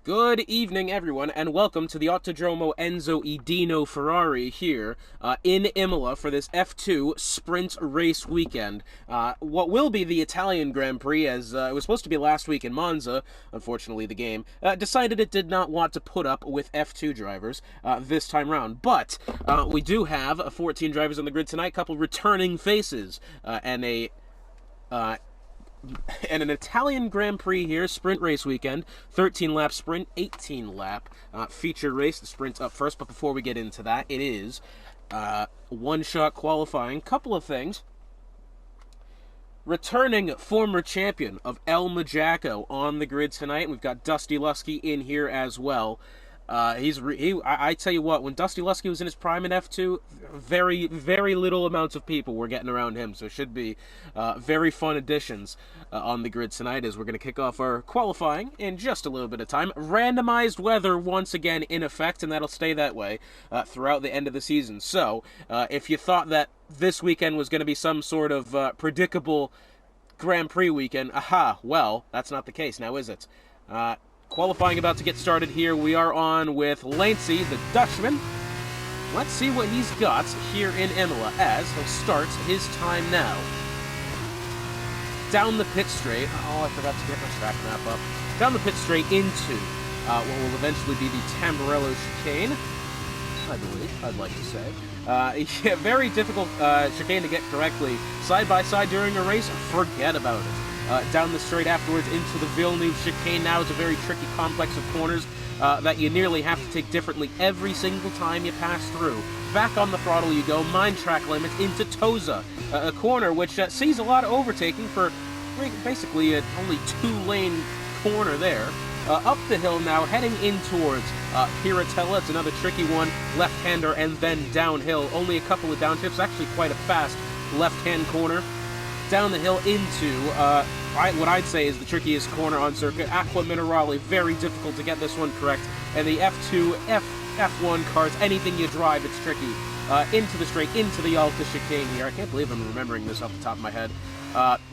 Good evening, everyone, and welcome to the Autodromo Enzo Edino Ferrari here in Imola for this F2 sprint race weekend. What will be the Italian Grand Prix, as it was supposed to be last week in Monza. Unfortunately, the game decided it did not want to put up with F2 drivers this time round. But we do have 14 drivers on the grid tonight, a couple returning faces, and an Italian Grand Prix here, sprint race weekend, 13-lap sprint, 18-lap feature race. The sprint's up first, but before we get into that, it is one-shot qualifying. Couple of things. Returning former champion of El Majaco on the grid tonight. We've got Dusty Lusky in here as well. I tell you what, when Dusty Lusky was in his prime in F2, very, very little amounts of people were getting around him, so it should be very fun additions on the grid tonight as we're going to kick off our qualifying in just a little bit of time. Randomized weather once again in effect, and that'll stay that way throughout the end of the season. So, if you thought that this weekend was going to be some sort of predictable Grand Prix weekend, well, that's not the case now, is it? Qualifying about to get started here. We are on with Lancey, the Dutchman. Let's see what he's got here in Imola as he'll start his time now. Down the pit straight. Oh, I forgot to get my track map up. Down the pit straight into what will eventually be the Tamburello chicane, I believe, I'd like to say. Yeah, very difficult chicane to get correctly. Side by side during a race, forget about it. Down the straight afterwards into the Villeneuve chicane. Now it's a very tricky complex of corners that you nearly have to take differently every single time you pass through. Back on the throttle you go, mind track limits into Tosa, a corner which sees a lot of overtaking for basically an only two-lane corner there. Up the hill now, heading in towards Piratella. It's another tricky one, left-hander and then downhill. Only a couple of downshifts, actually quite a fast left-hand corner. Down the hill into what I'd say is the trickiest corner on circuit, Aqua Minerale. Very difficult to get this one correct. And the F2, F1 cars, anything you drive, it's tricky. Into the straight, into the Alta chicane here. I can't believe I'm remembering this off the top of my head.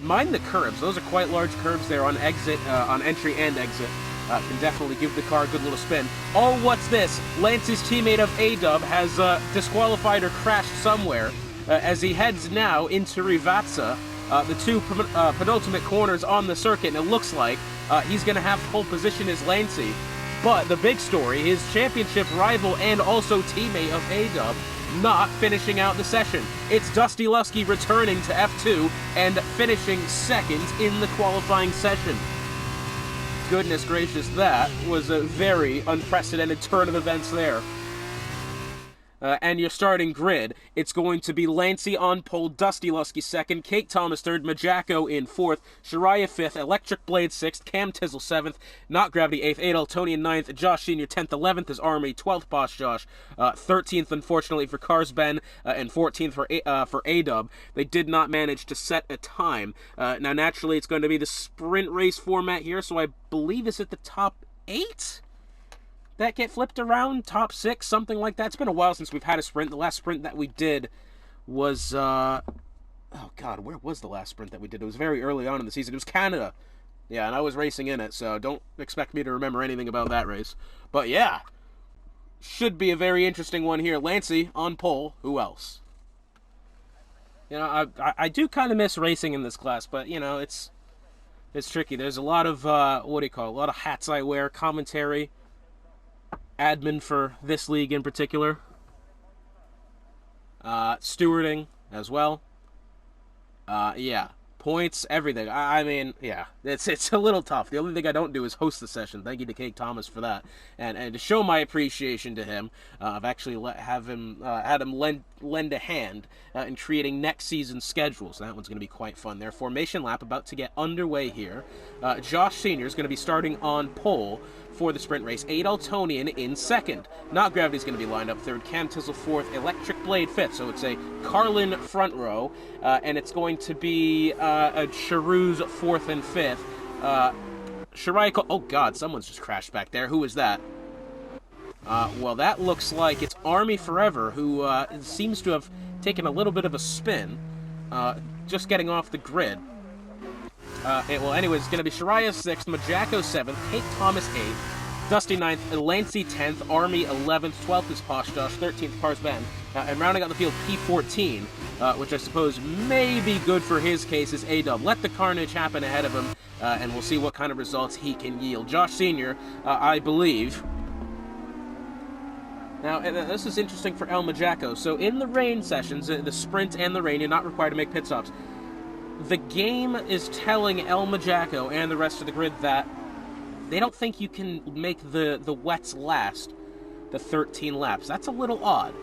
Mind the curves. Those are quite large curves there on exit, on entry and exit. Can definitely give the car a good little spin. Oh, what's this? Lance's teammate of A-Dub has disqualified or crashed somewhere as he heads now into Rivazza. The two penultimate corners on the circuit, and it looks like he's going to have pole position as Lancey. But the big story, his championship rival and also teammate of A-Dub not finishing out the session. It's Dusty Lusky returning to F2 and finishing second in the qualifying session. Goodness gracious, that was a very unprecedented turn of events there. And your starting grid, it's going to be Lancey on pole, Dusty Lusky second, Kate Thomas third, Majaco in fourth, Shariah fifth, Electric Blade sixth, Cam Tizzle seventh, Not Gravity eighth, Adel Tony ninth, Josh Senior 10th, 11th is Army, 12th Boss Josh, 13th unfortunately for Cars Ben, and 14th for A-Dub. They did not manage to set a time. Now naturally it's going to be the sprint race format here, so I believe it's at the top 8? That get flipped around, top 6, something like that. It's been a while since we've had a sprint. The last sprint that we did was, oh God, where was the last sprint that we did? It was very early on in the season. It was Canada. Yeah, and I was racing in it, so don't expect me to remember anything about that race. But yeah, should be a very interesting one here. Lancey on pole, who else? You know, I do kind of miss racing in this class, but, you know, it's tricky. There's a lot of, a lot of hats I wear, commentary, admin for this league in particular, stewarding as well, yeah, points, everything. I mean, yeah, it's a little tough. The only thing I don't do is host the session. Thank you to Kate Thomas for that, and to show my appreciation to him, I've actually had him lend a hand in creating next season's schedule. So that one's going to be quite fun. Their formation lap about to get underway here. Josh Senior is going to be starting on pole for the sprint race. Adel Tonian in second. Not Gravity's going to be lined up third. Cam Tizzle fourth. Electric Blade fifth. So it's a Carlin front row, and it's going to be a Charouz fourth and fifth. Shariah, oh God, someone's just crashed back there. Who is that? Well, that looks like it's Army Forever, who seems to have taken a little bit of a spin, just getting off the grid. Anyways, it's going to be Shariah 6th, Majaco 7th, Kate Thomas 8th, Dusty 9th, Lancey 10th, Army 11th, 12th is Posh Josh, 13th Cars Ben, and rounding out the field P14, which I suppose may be good for his case, is A-Dub. Let the carnage happen ahead of him, and we'll see what kind of results he can yield. Josh Sr., I believe... Now, this is interesting for El Majaco. So in the rain sessions, the sprint and the rain, you're not required to make pit stops. The game is telling El Majaco and the rest of the grid that they don't think you can make the wets last the 13 laps. That's a little odd.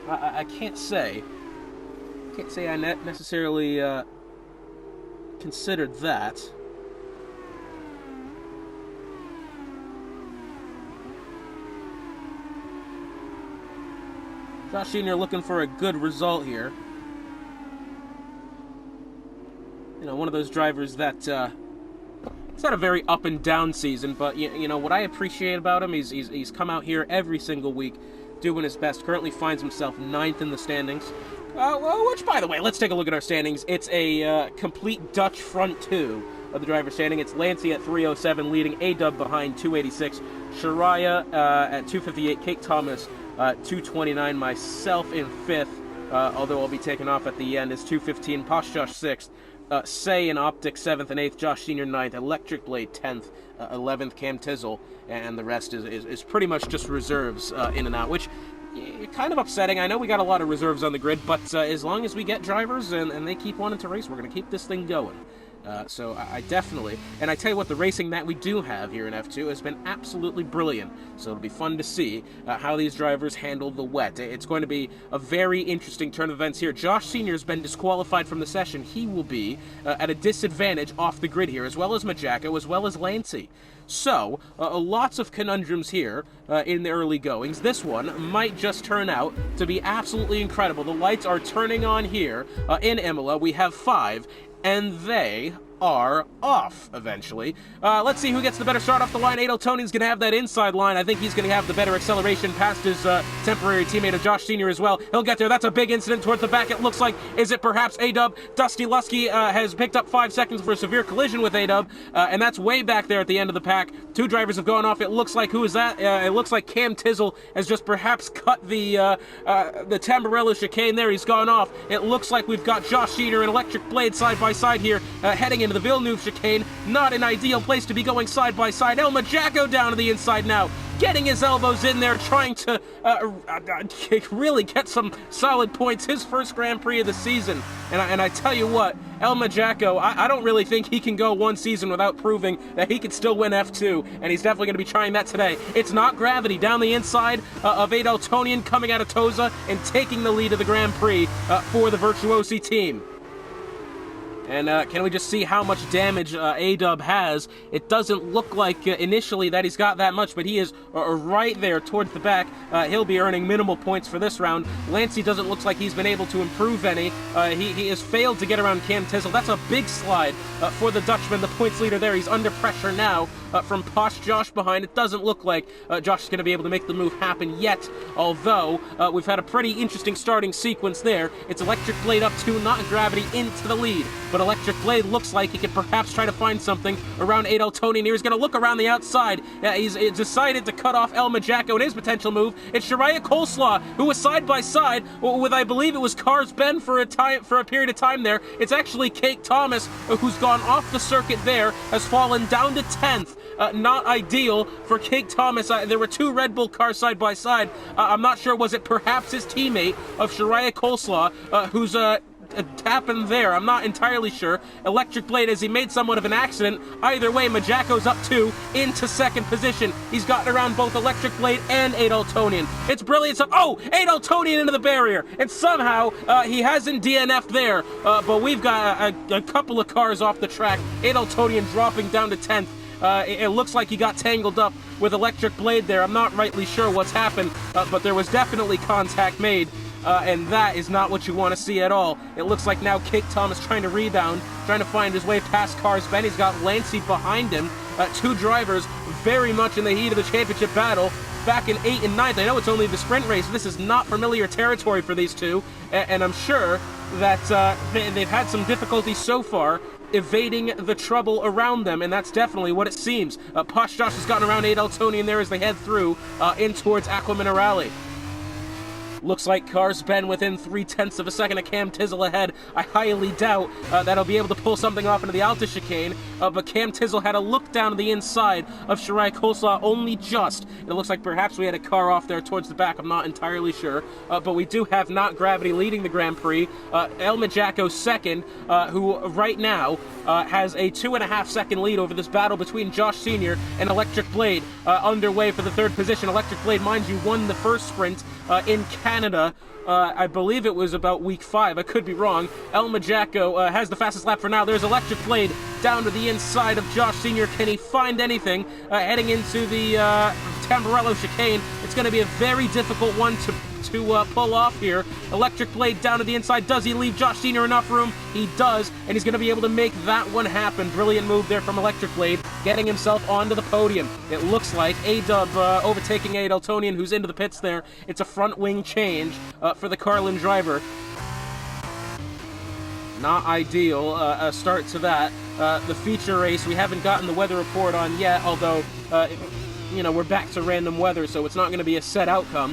I can't say. I necessarily considered that. Josh Sr. looking for a good result here. You know, one of those drivers that, he's had a very up and down season, but you know, what I appreciate about him, he's come out here every single week, doing his best. Currently finds himself 9th in the standings. Which, by the way, let's take a look at our standings. It's a complete Dutch front two of the driver's standing. It's Lancey at 307, leading A-Dub behind 286, Shariah at 258, Kate Thomas 229, myself in 5th, although I'll be taken off at the end, is 215, Posh Josh 6th, Say and Optic 7th and 8th, Josh Sr. 9th, Electric Blade 10th, 11th, Cam Tizzle, and the rest is pretty much just reserves in and out, which kind of upsetting. I know we got a lot of reserves on the grid, but as long as we get drivers and they keep wanting to race, we're going to keep this thing going. So I definitely, and I tell you what, the racing that we do have here in F2 has been absolutely brilliant. So it'll be fun to see how these drivers handle the wet. It's going to be a very interesting turn of events here. Josh Sr. has been disqualified from the session. He will be at a disadvantage off the grid here, as well as Majaco, as well as Lancey. So, lots of conundrums here in the early goings. This one might just turn out to be absolutely incredible. The lights are turning on here in Imola. We have 5. And they are off, eventually. Let's see who gets the better start off the line. Adeltonian's going to have that inside line. I think he's going to have the better acceleration past his temporary teammate of Josh Sr. as well. He'll get there. That's a big incident towards the back, it looks like. Is it perhaps A-Dub? Dusty Lusky has picked up 5 seconds for a severe collision with A-Dub, and that's way back there at the end of the pack. 2 drivers have gone off. It looks like, who is that? It looks like Cam Tizzle has just perhaps cut the Tamburello chicane there. He's gone off. It looks like we've got Josh Sr. and Electric Blade side by side here, heading into the Villeneuve chicane. Not an ideal place to be going side by side. El Majaco down to the inside now, getting his elbows in there, trying to really get some solid points. His first Grand Prix of the season. And I tell you what, El Majaco, I don't really think he can go one season without proving that he could still win F2, and he's definitely going to be trying that today. It's not gravity down the inside of Adeltonian, coming out of Toza and taking the lead of the Grand Prix for the Virtuosi team. And can we just see how much damage A-Dub has? It doesn't look like initially that he's got that much, but he is right there towards the back. He'll be earning minimal points for this round. Lancey doesn't look like he's been able to improve any. He has failed to get around Cam Tizzle. That's a big slide for the Dutchman, the points leader there. He's under pressure now from Posh Josh behind. It doesn't look like Josh is going to be able to make the move happen yet, although we've had a pretty interesting starting sequence there. It's Electric Blade up 2, not Gravity into the lead, but Electric Blade looks like he could perhaps try to find something around Adeltonian here. He's going to look around the outside. He's decided to cut off El Majaco in his potential move. It's Shariah Coleslaw, who was side by side with, I believe it was Cars Ben for a period of time there. It's actually Kate Thomas, who's gone off the circuit there, has fallen down to 10th. Not ideal for Kate Thomas. There were 2 Red Bull cars side by side. I'm not sure, was it perhaps his teammate of Shariah Coleslaw, who's happened there? I'm not entirely sure. Electric Blade, as he made somewhat of an accident. Either way, Majaco's up 2 into 2nd position. He's gotten around both Electric Blade and Adeltonian. It's brilliant stuff. Oh, Adeltonian into the barrier, and somehow he hasn't DNF'd there, but we've got a couple of cars off the track. Adeltonian dropping down to 10th. It looks like he got tangled up with Electric Blade there. I'm not rightly sure what's happened, but there was definitely contact made. And that is not what you want to see at all. It looks like now Kate Thomas trying to rebound, trying to find his way past Cars Ben. He's got Lancey behind him. 2 drivers very much in the heat of the championship battle. Back in 8th and 9th. I know it's only the sprint race. This is not familiar territory for these two. And I'm sure that they've had some difficulty so far evading the trouble around them, and that's definitely what it seems. Posh Josh has gotten around Adaltonian there as they head through in towards Aqua Minerale. Looks like Cars Ben within 0.3 of a second of Cam Tizzle ahead. I highly doubt that he'll be able to pull something off into the Alta chicane, but Cam Tizzle had a look down to the inside of Shirai Coleslaw only just. It looks like perhaps we had a car off there towards the back, I'm not entirely sure, but we do have Not Gravity leading the Grand Prix. El Majacco second, who right now has a 2.5 second lead over this battle between Josh Sr. and Electric Blade underway for the third position. Electric Blade, mind you, won the first sprint in Canada. I believe it was about week 5. I could be wrong. El Majacco has the fastest lap for now. There's Electric Blade down to the inside of Josh Sr. Can he find anything heading into the Tamburello chicane? It's going to be a very difficult one to pull off here. Electric Blade down to the inside. Does he leave Josh Sr. enough room? He does, and he's going to be able to make that one happen. Brilliant move there from Electric Blade, getting himself onto the podium. It looks like A-Dub overtaking Adaltonian, who's into the pits there. It's a front wing change for the Carlin driver. Not ideal start to that. The feature race, we haven't gotten the weather report on yet, although, you know, we're back to random weather, so it's not going to be a set outcome.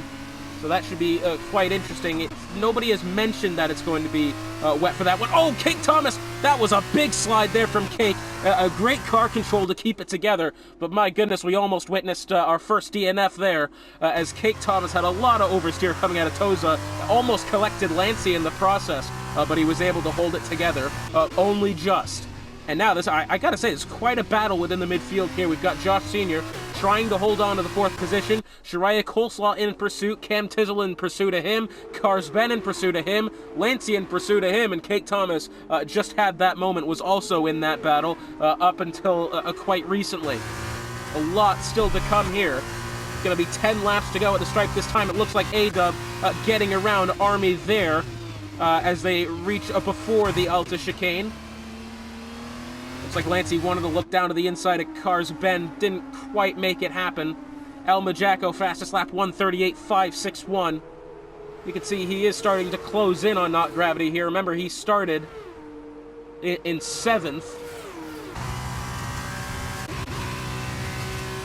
So that should be quite interesting. Nobody has mentioned that it's going to be wet for that one. Oh, Cake Thomas! That was a big slide there from Cake. A great car control to keep it together. But my goodness, we almost witnessed our first DNF there as Cake Thomas had a lot of oversteer coming out of Toza. Almost collected Lancey in the process, but he was able to hold it together only just. And now this, I gotta say, it's quite a battle within the midfield here. We've got Josh Sr. trying to hold on to the 4th position. Shariah Coleslaw in pursuit. Cam Tizzle in pursuit of him. Cars Ben in pursuit of him. Lancey in pursuit of him. And Cake Thomas just had that moment, was also in that battle up until quite recently. A lot still to come here. Going to be 10 laps to go at the stripe this time. It looks like A-Dub getting around Army there as they reach before the Alta chicane. Looks like Lancey wanted to look down to the inside of Cars Ben, didn't quite make it happen. El Majacco, fastest lap, 1:38.561. You can see he is starting to close in on Not Gravity here. Remember, he started in 7th.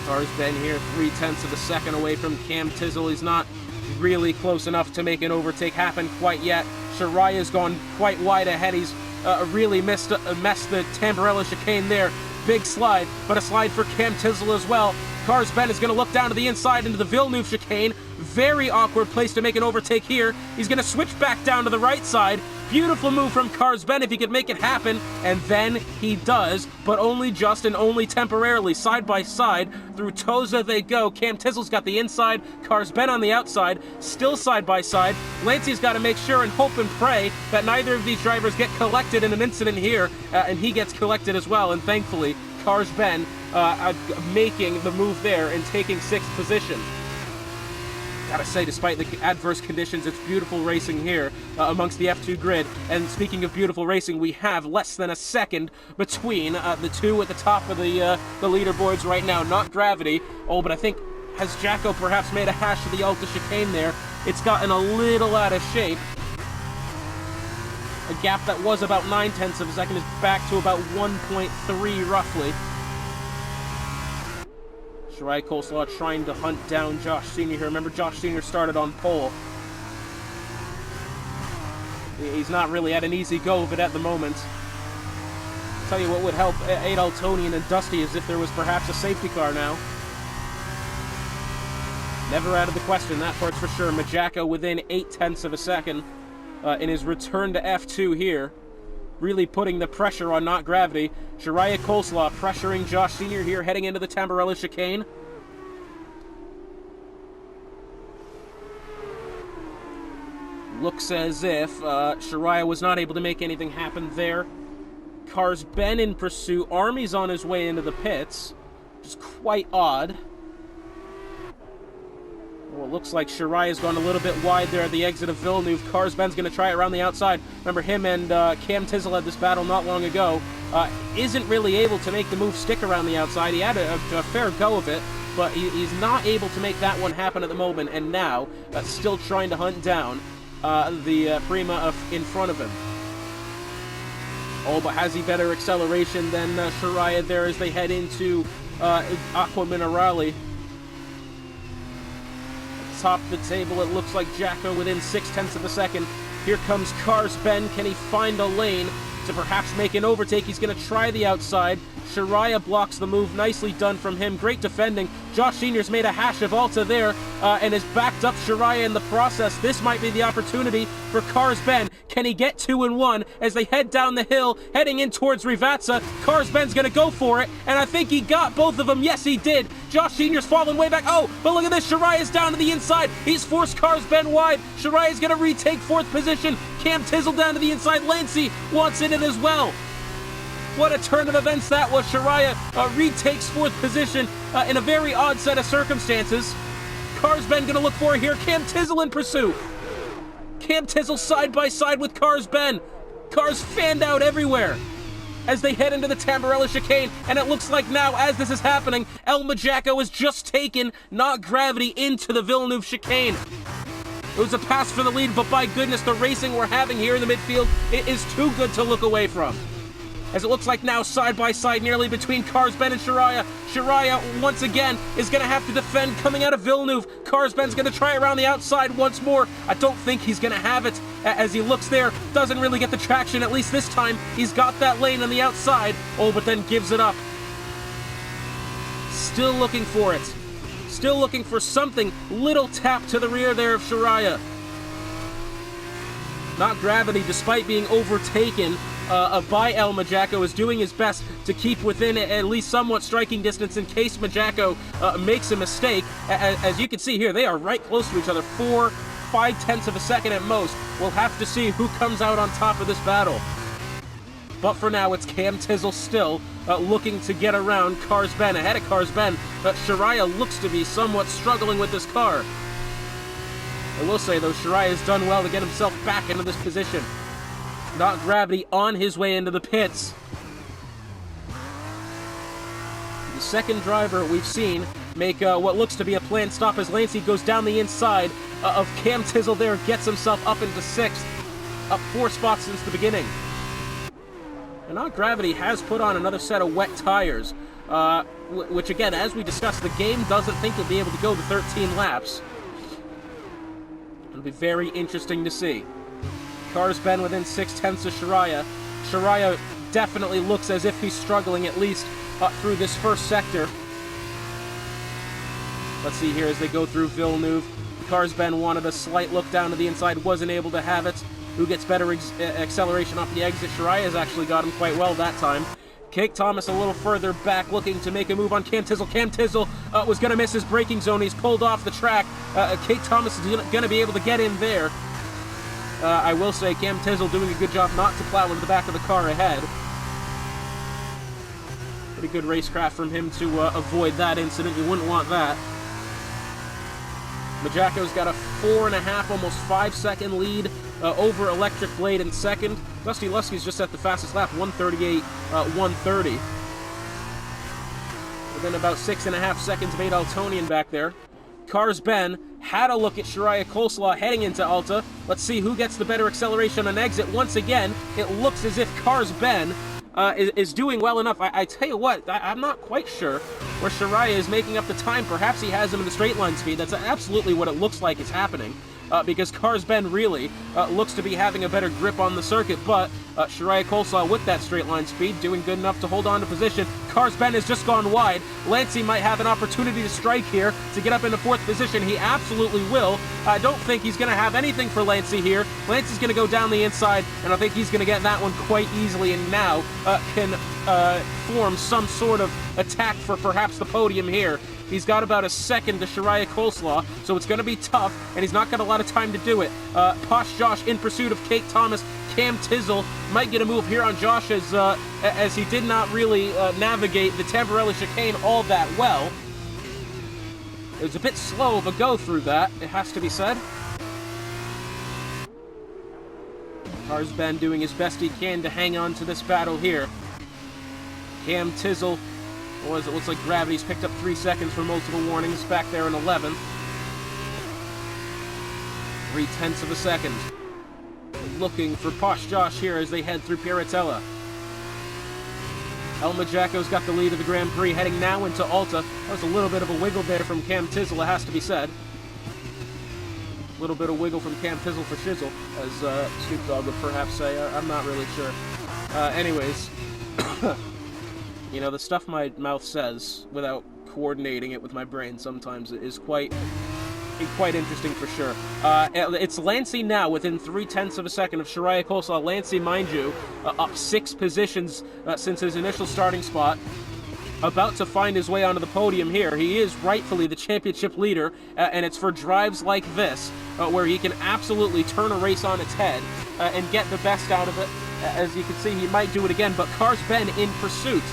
Cars Ben here, 0.3 of a second away from Cam Tizzle. He's not really close enough to make an overtake happen quite yet. Shariah's gone quite wide ahead. He's really messed the Tamburello chicane there. Big slide, but a slide for Cam Tizzle as well. Cars Ben is going to look down to the inside into the Villeneuve chicane. Very awkward place to make an overtake here. He's going to switch back down to the right side. Beautiful move from Cars Ben if he could make it happen, and then he does, but only just and only temporarily. Side by side, through Toza they go. Cam Tizzle's got the inside, Cars Ben on the outside, still side by side. Lancey's got to make sure and hope and pray that neither of these drivers get collected in an incident here, and he gets collected as well, and thankfully, Cars Ben making the move there and taking 6th position. Gotta say, despite the adverse conditions, it's beautiful racing here amongst the F2 grid. And speaking of beautiful racing, we have less than a second between the two at the top of the leaderboards right now. Not Gravity. Oh, but I think, has Jacko perhaps made a hash of the Alta chicane there? It's gotten a little out of shape. A gap that was about 0.9 of a second is back to about 1.3 roughly. Shirai Coleslaw trying to hunt down Josh Sr. here. Remember, Josh Sr. started on pole. He's not really at an easy go of it at the moment. I'll tell you what would help Adaltonian and Dusty is if there was perhaps a safety car now. Never out of the question, that part's for sure. Majacco within 0.8 of a second in his return to F2 here. Really putting the pressure on Not Gravity. Shariah Coleslaw pressuring Josh Sr. here heading into the Tamburello chicane. Looks as if Shariah was not able to make anything happen there. Cars Ben in pursuit. Army's on his way into the pits, which is quite odd. Well, it looks like Shariah's gone a little bit wide there at the exit of Villeneuve. Cars Ben's going to try it around the outside. Remember, him and Cam Tizzle had this battle not long ago. Isn't really able to make the move stick around the outside. He had a fair go of it, but he's not able to make that one happen at the moment. And now, still trying to hunt down the Prima in front of him. Oh, but has he better acceleration than Shiraya there as they head into Aqua Minerale? Top of the table, it looks like Jacko within 0.6 of a second. Here comes Cars Ben. Can he find a lane to perhaps make an overtake? He's going to try the outside. Shiraya blocks the move. Nicely done from him. Great defending. Josh Senior's made a hash of Alta there and has backed up Shiraya in the process. This might be the opportunity for Cars Ben. Can he get 2-1 as they head down the hill, heading in towards Rivatsa? Cars Ben's going to go for it, and I think he got both of them. Yes, he did. Josh Senior's falling way back. Oh, but look at this. Shiraya's down to the inside. He's forced Cars Ben wide. Shiraya's going to retake 4th position. Cam Tizzle down to the inside. Lancey wants it in as well. What a turn of events that was. Shiraya retakes 4th position in a very odd set of circumstances. Cars Ben going to look for it here. Cam Tizzle in pursuit. Cam Tizzle side by side with Cars Ben. Cars fanned out everywhere as they head into the Tamburello chicane, and it looks like now, as this is happening, El Majacco has just taken Not Gravity into the Villeneuve chicane. It was a pass for the lead, but by goodness, the racing we're having here in the midfield, it is too good to look away from. As it looks like now, side by side, nearly between Cars Ben and Shiraya. Shiraya, once again, is going to have to defend coming out of Villeneuve. Cars Ben's going to try around the outside once more. I don't think he's going to have it as he looks there. Doesn't really get the traction, at least this time. He's got that lane on the outside. Oh, but then gives it up. Still looking for it. Still looking for something. Little tap to the rear there of Shiraya. Not Gravity, despite being overtaken by El Majacco, is doing his best to keep within at least somewhat striking distance in case Majacco makes a mistake. As you can see here, they are right close to each other, 4-5 of a second at most. We'll have to see who comes out on top of this battle. But for now, it's Cam Tizzle still looking to get around Cars Ben. Ahead of Cars Ben, Shiraya looks to be somewhat struggling with this car. I will say, though, Shiraya has done well to get himself back into this position. Not Gravity on his way into the pits. The second driver we've seen make what looks to be a planned stop as Lancey goes down the inside of Cam Tizzle there, gets himself up into 6th, up 4 spots since the beginning. And Not Gravity has put on another set of wet tires, which again, as we discussed, the game doesn't think he'll be able to go the 13 laps. It'll be very interesting to see. Cars Ben within 0.6 of Shiraya. Shiraya definitely looks as if he's struggling at least through this first sector. Let's see here as they go through Villeneuve. Cars Ben wanted a slight look down to the inside, wasn't able to have it. Who gets better acceleration off the exit? Shiraya's actually got him quite well that time. Cake Thomas a little further back, looking to make a move on Cam Tizzle. Cam Tizzle was going to miss his braking zone. He's pulled off the track. Cake Thomas is going to be able to get in there. I will say Cam Tizzle doing a good job not to plow into the back of the car ahead. Pretty good racecraft from him to avoid that incident. You wouldn't want that. Majacco's got a 4.5, almost 5-second lead over Electric Blade in second. Dusty Lusky's just at the fastest lap, 1:38, 1:30. Within about 6.5 seconds of Adaltonian back there. Cars Ben had a look at Shiraya Coleslaw heading into Alta. Let's see who gets the better acceleration on exit. Once again, it looks as if Cars Ben is doing well enough. I tell you what, I'm not quite sure where Shiraya is making up the time. Perhaps he has him in the straight line speed. That's absolutely what it looks like is happening. Because Cars Ben really looks to be having a better grip on the circuit, but Shiraya Coleslaw with that straight line speed doing good enough to hold on to position. Cars Ben has just gone wide. Lancey might have an opportunity to strike here to get up into 4th position. He absolutely will. I don't think he's going to have anything for Lancey here. Lancey's going to go down the inside, and I think he's going to get that one quite easily, and now can form some sort of attack for perhaps the podium here. He's got about a second to Shiraya Coleslaw, so it's going to be tough, and he's not got a lot of time to do it. Posh Josh in pursuit of Cake Thomas. Cam Tizzle might get a move here on Josh as he did not really navigate the Tamburello chicane all that well. It was a bit slow of a go through that, it has to be said. Cars Ben doing his best he can to hang on to this battle here. Cam Tizzle, or as it looks like Gravity's picked up 3 seconds for multiple warnings, back there in 11th. 0.3 of a second. Looking for Posh Josh here as they head through Piratella. Elma Jacko's got the lead of the Grand Prix, heading now into Alta. That was a little bit of a wiggle there from Cam Tizzle, it has to be said. A little bit of wiggle from Cam Tizzle for shizzle, as Snoop Dogg would perhaps say. I'm not really sure. Anyways, you know, the stuff my mouth says without coordinating it with my brain sometimes is quite interesting for sure. It's Lancey now within 0.3 of a second of Shariah Coleslaw. Lancey, mind you, up 6 positions since his initial starting spot. About to find his way onto the podium here. He is rightfully the championship leader, and it's for drives like this, where he can absolutely turn a race on its head and get the best out of it. As you can see, he might do it again, but Cars Ben in pursuit.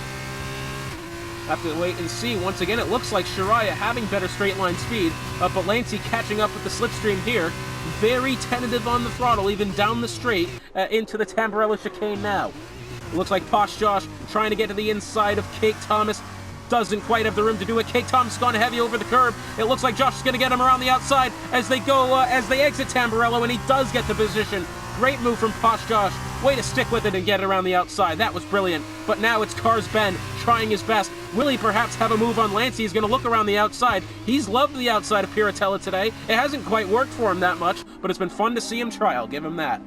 Have to wait and see. Once again, it looks like Shariah having better straight line speed, but Lancey catching up with the slipstream here. Very tentative on the throttle, even down the straight into the Tamburello chicane now. It looks like Posh Josh trying to get to the inside of Cake Thomas. Doesn't quite have the room to do it. Cake Thomas gone heavy over the curb. It looks like Josh is going to get him around the outside as they go, as they exit Tamburello, and he does get the position. Great move from Posh Josh. Way to stick with it and get it around the outside. That was brilliant. But now it's Cars Ben trying his best. Will he perhaps have a move on Lancey? He's going to look around the outside. He's loved the outside of Piratella today. It hasn't quite worked for him that much, but it's been fun to see him try. I'll give him that.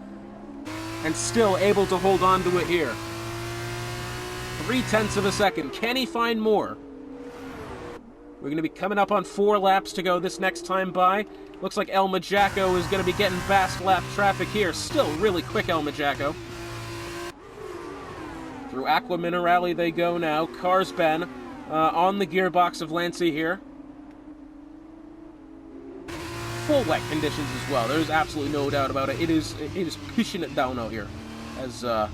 And still able to hold on to it here. 0.3 of a second. Can he find more? We're going to be coming up on 4 laps to go this next time by. Looks like Elma Jacko is going to be getting fast lap traffic here. Still really quick, Elma Jacko. Through Aqua Minerale they go now. Cars Ben on the gearbox of Lancey here. Full wet conditions as well. There's absolutely no doubt about it. It is pushing it down out here. As, I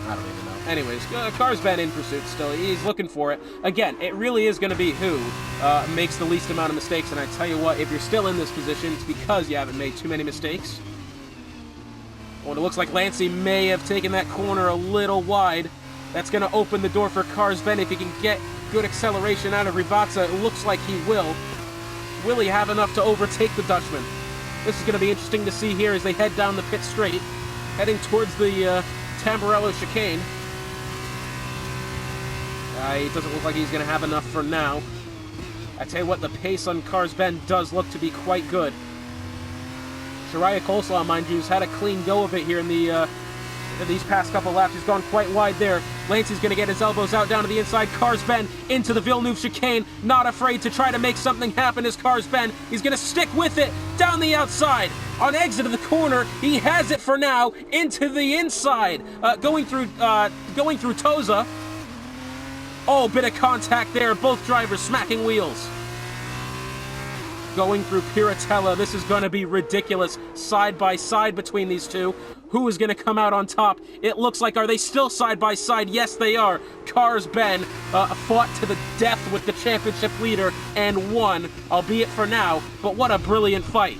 don't even know. Anyways, Cars Ben in pursuit still. He's looking for it. Again, it really is going to be who makes the least amount of mistakes. And I tell you what, if you're still in this position, it's because you haven't made too many mistakes. Well, it looks like Lancey may have taken that corner a little wide. That's going to open the door for Cars Ben if he can get good acceleration out of Ribazza. It looks like he will. Will he have enough to overtake the Dutchman? This is going to be interesting to see here as they head down the pit straight, heading towards the Tamburello chicane. He doesn't look like he's going to have enough for now. I tell you what, the pace on Cars Ben does look to be quite good. Shariah Coleslaw, mind you, has had a clean go of it here in these past couple laps. He's gone quite wide there. Lancey's going to get his elbows out down to the inside. Cars Ben into the Villeneuve chicane. Not afraid to try to make something happen as Cars Ben. He's going to stick with it down the outside. On exit of the corner, he has it for now into the inside. Going through Toza. Oh, bit of contact there. Both drivers smacking wheels. Going through Piratella. This is going to be ridiculous. Side by side between these two. Who is going to come out on top? It looks like, are they still side by side? Yes, they are. Cars Ben fought to the death with the championship leader and won, albeit for now. But what a brilliant fight.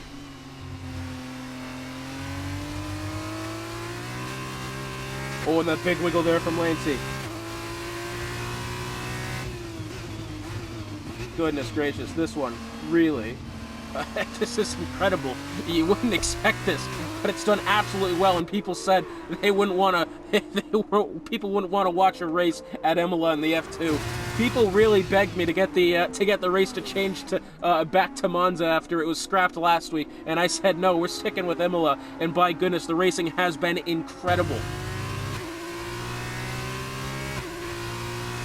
Oh, and that big wiggle there from Lancey. Goodness gracious, this one, really, this is incredible. You wouldn't expect this, but it's done absolutely well, and people said they wouldn't want to, people wouldn't want to watch a race at Imola in the F2. People really begged me to get the race to change to back to Monza after it was scrapped last week, and I said no, we're sticking with Imola, and by goodness, the racing has been incredible.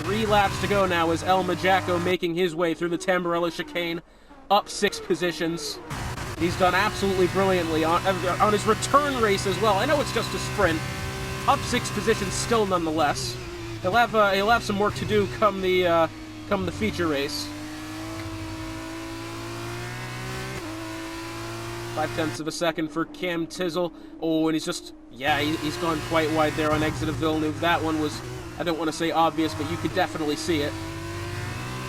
3 laps to go now as Elma Jacko making his way through the Tamburello chicane, up 6 positions. He's done absolutely brilliantly on his return race as well. I know it's just a sprint, up 6 positions still nonetheless. He'll have some work to do come the feature race. 0.5 of a second for Cam Tizzle. Oh, and he's just, yeah, he's gone quite wide there on exit of Villeneuve. That one was, I don't want to say obvious, but you could definitely see it.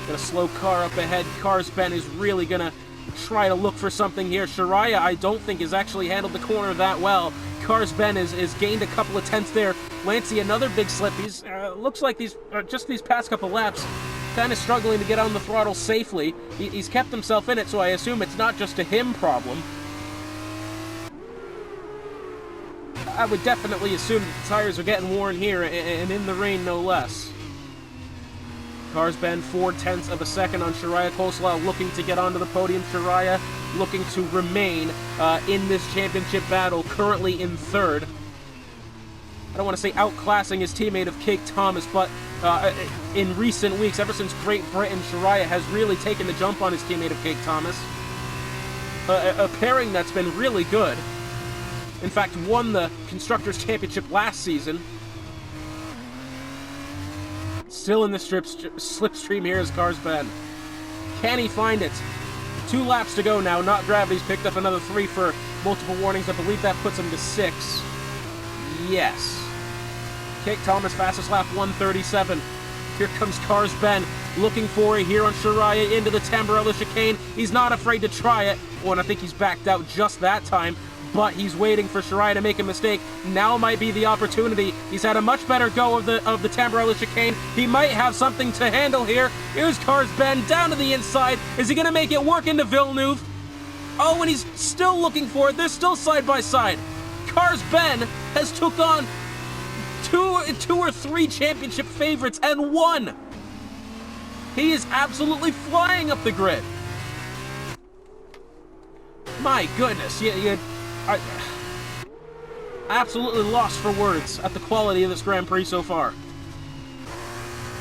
Got a slow car up ahead. Cars Ben is really going to try to look for something here. Shariah, I don't think, has actually handled the corner that well. Cars Ben has gained a couple of tenths there. Lancey, another big slip. He's looks like just these past couple laps, kind of struggling to get on the throttle safely. He's kept himself in it, so I assume it's not just a him problem. I would definitely assume that the tires are getting worn here, and in the rain no less. Cars bend 4/10 of a second on Shariah Coleslaw, looking to get onto the podium. Shariah looking to remain in this championship battle, currently in third. I don't want to say outclassing his teammate of Cake Thomas, but in recent weeks, ever since Great Britain, Shariah has really taken the jump on his teammate of Cake Thomas. A pairing that's been really good. In fact, won the Constructors' Championship last season. Still in the slipstream here as cars bend. Can he find it? 2 laps to go now. Not Gravity's picked up another 3 for multiple warnings. I believe that puts him to 6. Yes. Cake Thomas, fastest lap, 1:37. Here comes Cars Ben, looking for it here on Shariah into the Tamburello chicane. He's not afraid to try it. Well, and I think he's backed out just that time, but he's waiting for Shariah to make a mistake. Now might be the opportunity. He's had a much better go of the Tamburello chicane. He might have something to handle here. Here's Cars Ben down to the inside. Is he going to make it work into Villeneuve? Oh, and he's still looking for it. They're still side by side. Cars Ben has took on two or three championship favorites and won. He is absolutely flying up the grid. My goodness, I absolutely lost for words at the quality of this Grand Prix so far.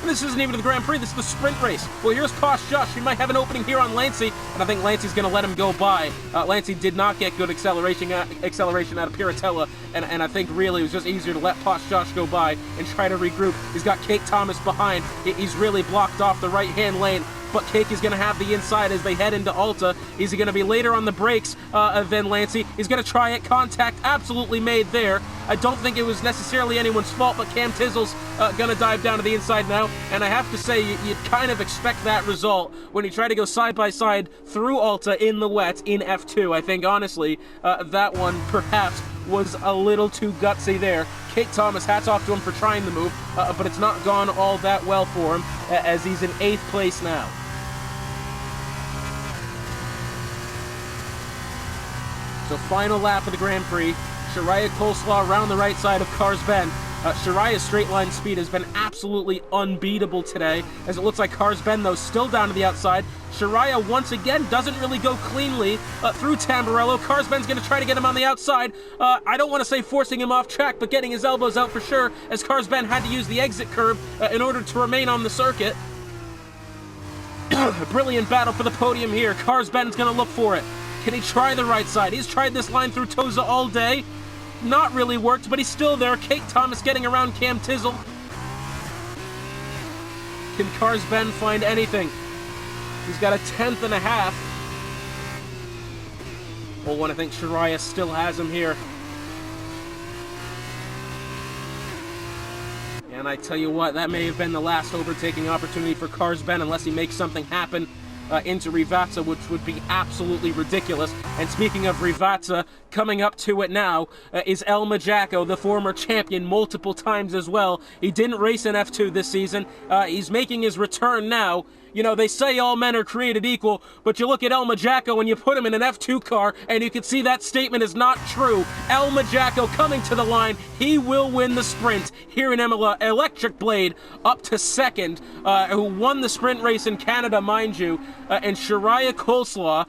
And this isn't even the Grand Prix, this is the sprint race. Well, here's Posh Josh. He might have an opening here on Lancey, and I think Lancey's going to let him go by. Lancey did not get good acceleration out of Piratella, and I think really it was just easier to let Posh Josh go by and try to regroup. He's got Cake Thomas behind. He's really blocked off the right-hand lane, but Cake is going to have the inside as they head into Alta. Is he going to be later on the brakes than Lancey? He's going to try it. Contact absolutely made there. I don't think it was necessarily anyone's fault, but Cam Tizzle's going to dive down to the inside now, and I have to say, you'd kind of expect that result when you try to go side-by-side through Alta in the wet in F2. I think, honestly, that one perhaps was a little too gutsy there. Cake Thomas, hats off to him for trying the move, but it's not gone all that well for him, as he's in 8th place now. So final lap of the Grand Prix. Shariah Coleslaw around the right side of Cars Ben. Shariah's straight line speed has been absolutely unbeatable today, as it looks like Cars Ben, though, still down to the outside. Shariah, once again, doesn't really go cleanly through Tamburello. Cars Ben's going to try to get him on the outside. I don't want to say forcing him off track, but getting his elbows out for sure, as Cars Ben had to use the exit curb in order to remain on the circuit. Brilliant battle for the podium here. Cars Ben's going to look for it. Can he try the right side? He's tried this line through Toza all day. Not really worked, but he's still there. Cake Thomas getting around Cam Tizzle. Can Cars Ben find anything? He's got a 10th and a half. Oh, and I think Shariah still has him here. And I tell you what, that may have been the last overtaking opportunity for Cars Ben, unless he makes something happen into Rivazza, which would be absolutely ridiculous. And speaking of Rivazza, coming up to it now is El Majacco, the former champion multiple times as well. He didn't race in F2 this season. He's making his return now. You know, they say all men are created equal, but you look at El Majacco and you put him in an F2 car, and you can see that statement is not true. El Majacco coming to the line. He will win the sprint here in Imola. Electric Blade up to second, who won the sprint race in Canada, mind you. And Shariah Coleslaw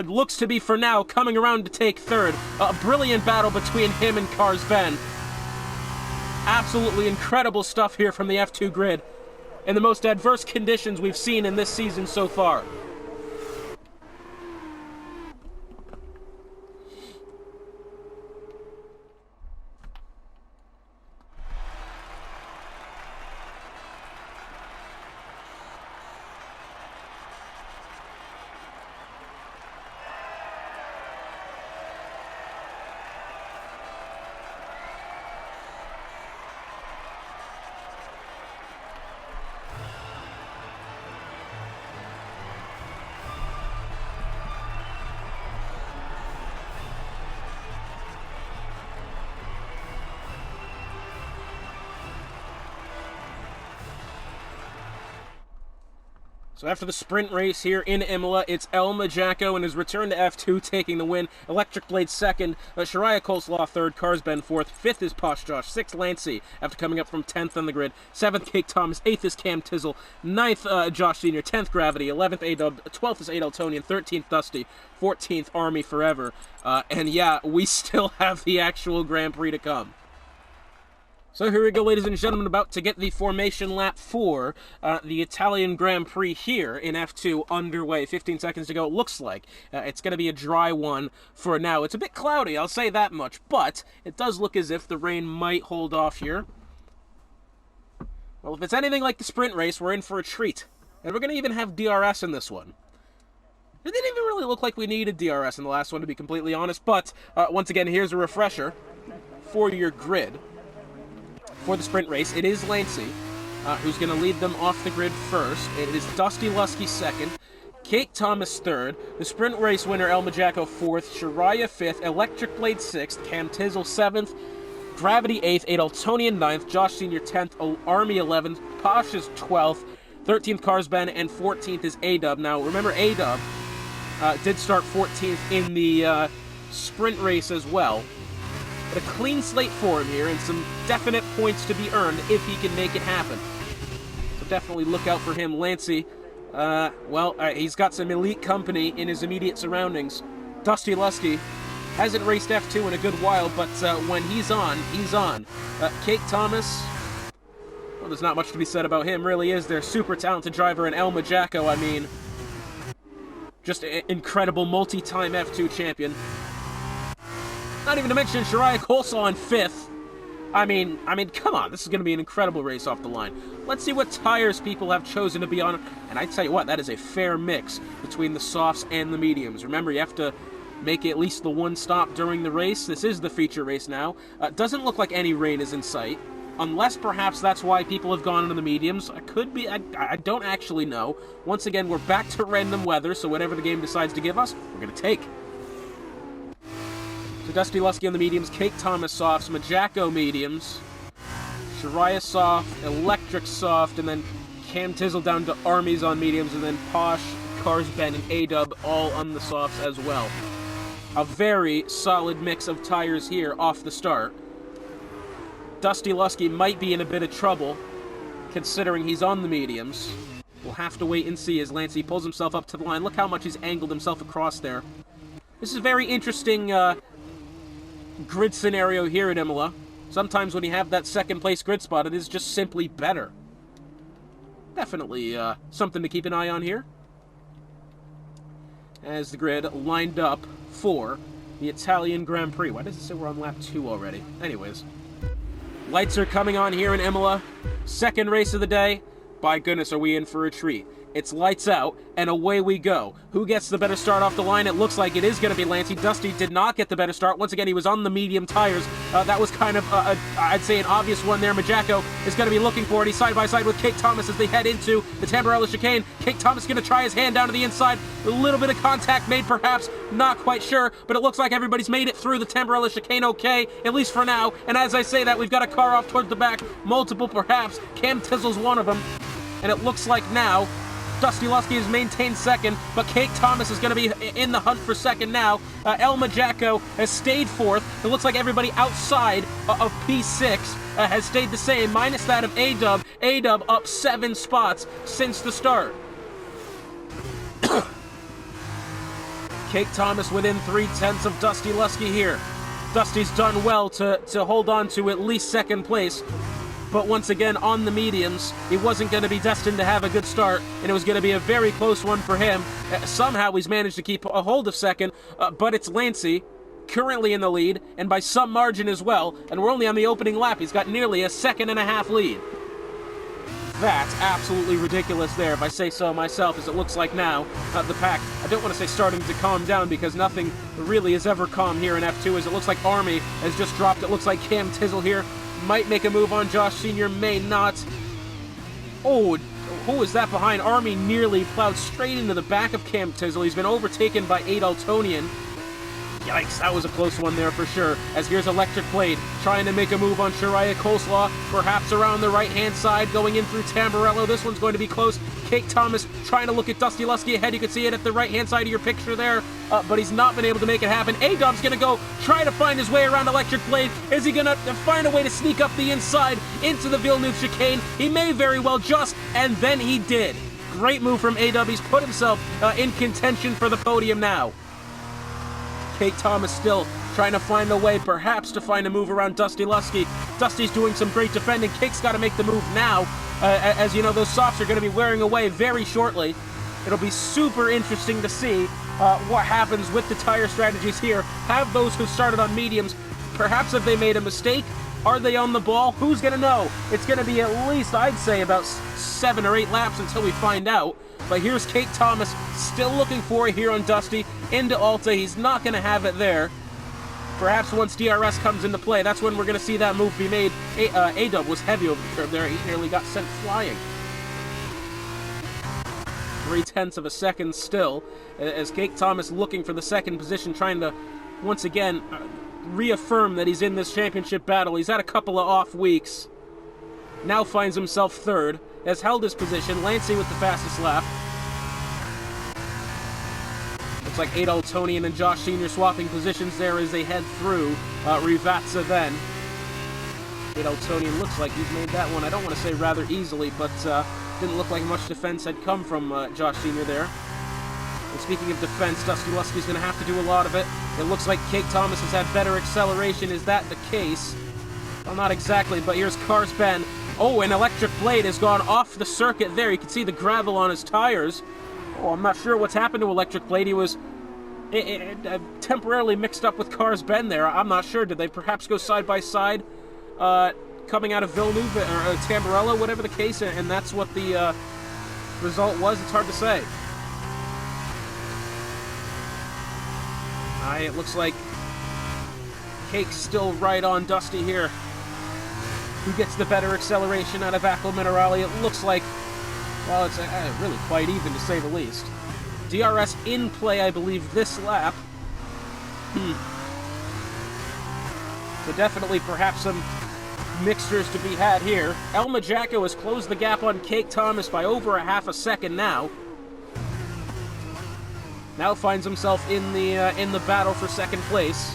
looks to be, for now, coming around to take third. A brilliant battle between him and Cars Ben. Absolutely incredible stuff here from the F2 grid, in the most adverse conditions we've seen in this season so far. So after the sprint race here in Imola, it's Elma Jacko and his return to F2 taking the win. Electric Blade second, Shariah Coleslaw third, Carsben fourth, fifth is Posh Josh, sixth Lancey after coming up from 10th on the grid, seventh Cake Thomas, eighth is Cam Tizzle, ninth Josh Senior, 10th Gravity, 11th A-Dub, 12th is Adel Tony, and 13th Dusty, 14th Army Forever. And yeah, we still have the actual Grand Prix to come. So here we go, ladies and gentlemen, about to get the formation lap for the Italian Grand Prix here in F2 underway. 15 seconds to go. It looks like it's going to be a dry one for now. It's a bit cloudy, I'll say that much, but it does look as if the rain might hold off here. Well, if it's anything like the sprint race, we're in for a treat. And we're going to even have DRS in this one. It didn't even really look like we needed DRS in the last one, to be completely honest, but once again, here's a refresher for your grid. For the sprint race, it is Lancey who's going to lead them off the grid first. It is Dusty Lusky second, Cake Thomas third, the sprint race winner Elma Jacko fourth, Shariah fifth, Electric Blade sixth, Cam Tizzle seventh, Gravity eighth, Adoltonian ninth, Josh Senior 10th, Army 11th, Posh is 12th, 13th Carsben, and 14th is A-Dub. Now, remember A-Dub did start 14th in the sprint race as well. But a clean slate for him here, and some definite points to be earned if he can make it happen. So definitely look out for him. Lancey, he's got some elite company in his immediate surroundings. Dusty Lusky hasn't raced F2 in a good while, but when he's on, he's on. Cake Thomas, well, there's not much to be said about him, really, is there? Super talented driver, and Elma Jacko, I mean, just an incredible multi-time F2 champion. Not even to mention Shariah Coleslaw in fifth. I mean, come on, this is going to be an incredible race off the line. Let's see what tires people have chosen to be on. And I tell you what, that is a fair mix between the softs and the mediums. Remember, you have to make at least the one stop during the race. This is the feature race now. Doesn't look like any rain is in sight. Unless perhaps that's why people have gone into the mediums. It could be, I don't actually know. Once again, we're back to random weather, so whatever the game decides to give us, we're going to take. So Dusty Lusky on the mediums, Cake Thomas softs, Majacko mediums, Shariah soft, Electric soft, and then Cam Tizzle down to Armies on mediums, and then Posh, Carsben, and A-Dub all on the softs as well. A very solid mix of tires here off the start. Dusty Lusky might be in a bit of trouble, considering he's on the mediums. We'll have to wait and see as Lancey pulls himself up to the line. Look how much he's angled himself across there. This is a very interesting grid scenario here at Imola. Sometimes when you have that second place grid spot, it is just simply better. Definitely something to keep an eye on here. As the grid lined up for the Italian Grand Prix. Why does it say we're on lap 2 already? Anyways. Lights are coming on here in Imola. Second race of the day. By goodness, are we in for a treat. It's lights out, and away we go. Who gets the better start off the line? It looks like it is going to be Lancey. Dusty did not get the better start. Once again, he was on the medium tires. That was kind of, I'd say, an obvious one there. Majacko is going to be looking for it. He's side by side with Cake Thomas as they head into the Tamburello chicane. Cake Thomas going to try his hand down to the inside. A little bit of contact made, perhaps. Not quite sure, but it looks like everybody's made it through the Tamburello chicane okay, at least for now. And as I say that, we've got a car off towards the back. Multiple, perhaps. Cam Tizzle's one of them. And it looks like now Dusty Lusky has maintained second, but Cake Thomas is going to be in the hunt for second now. Elma Jacko has stayed fourth. It looks like everybody outside of P6 has stayed the same, minus that of A-Dub. A-Dub up 7 spots since the start. Cake Thomas within 3/10 of Dusty Lusky here. Dusty's done well to hold on to at least second place. But once again, on the mediums, he wasn't going to be destined to have a good start, and it was going to be a very close one for him. Somehow he's managed to keep a hold of second, but it's Lancey, currently in the lead, and by some margin as well, and we're only on the opening lap. He's got nearly a 1.5-second lead. That's absolutely ridiculous there, if I say so myself, as it looks like now, the pack, I don't want to say starting to calm down, because nothing really is ever calm here in F2, as it looks like Army has just dropped. It looks like Cam Tizzle here might make a move on Josh Senior, may not. Oh, who is that behind? Army nearly plowed straight into the back of Cam Tizzle. He's been overtaken by Adoltonian. Yikes, that was a close one there for sure. As here's Electric Blade trying to make a move on Shariah Coleslaw, perhaps around the right-hand side, going in through Tamburello. This one's going to be close. Kate Thomas trying to look at Dusty Lusky ahead. You can see it at the right-hand side of your picture there, but he's not been able to make it happen. A-Dub's going to go try to find his way around Electric Blade. Is he going to find a way to sneak up the inside into the Villeneuve chicane? He may very well just, and then he did. Great move from A-Dub. He's put himself in contention for the podium now. Kate Thomas still trying to find a way, perhaps, to find a move around Dusty Lusky. Dusty's doing some great defending. Kate's got to make the move now. As you know, those softs are going to be wearing away very shortly. It'll be super interesting to see what happens with the tire strategies here. Have those who started on mediums, perhaps have they made a mistake? Are they on the ball? Who's going to know? It's going to be at least, I'd say, about 7 or 8 laps until we find out. But here's Kate Thomas still looking for it here on Dusty. Into Alta, he's not going to have it there. Perhaps once DRS comes into play, that's when we're going to see that move be made. A-Dub was heavy over the curb there. He nearly got sent flying. 0.3 of a second still, as Kate Thomas looking for the second position, trying to, once again, reaffirm that he's in this championship battle. He's had a couple of off weeks. Now finds himself third. Has held his position. Lancey with the fastest lap. Looks like Adol Tonian and Josh Sr. swapping positions there as they head through Rivazza then. Adol Tonian looks like he's made that one, I don't want to say rather easily, but didn't look like much defense had come from Josh Sr. there. And speaking of defense, Dusty Lusky's going to have to do a lot of it. It looks like Kate Thomas has had better acceleration. Is that the case? Well, not exactly, but here's Cars Ben. Oh, an Electric Blade has gone off the circuit there. You can see the gravel on his tires. Oh, I'm not sure what's happened to Electric Blade. He was temporarily mixed up with Cars Ben there. I'm not sure. Did they perhaps go side by side coming out of Villeneuve or Tamburello, whatever the case, and that's what the result was? It's hard to say. It looks like Cake's still right on Dusty here. Who gets the better acceleration out of Aqua Minerale? It looks like, well, it's really quite even to say the least. DRS in play, I believe, this lap. So definitely perhaps some mixtures to be had here. Elma Jacko has closed the gap on Kate Thomas by over a half a second now. Now finds himself in the battle for second place,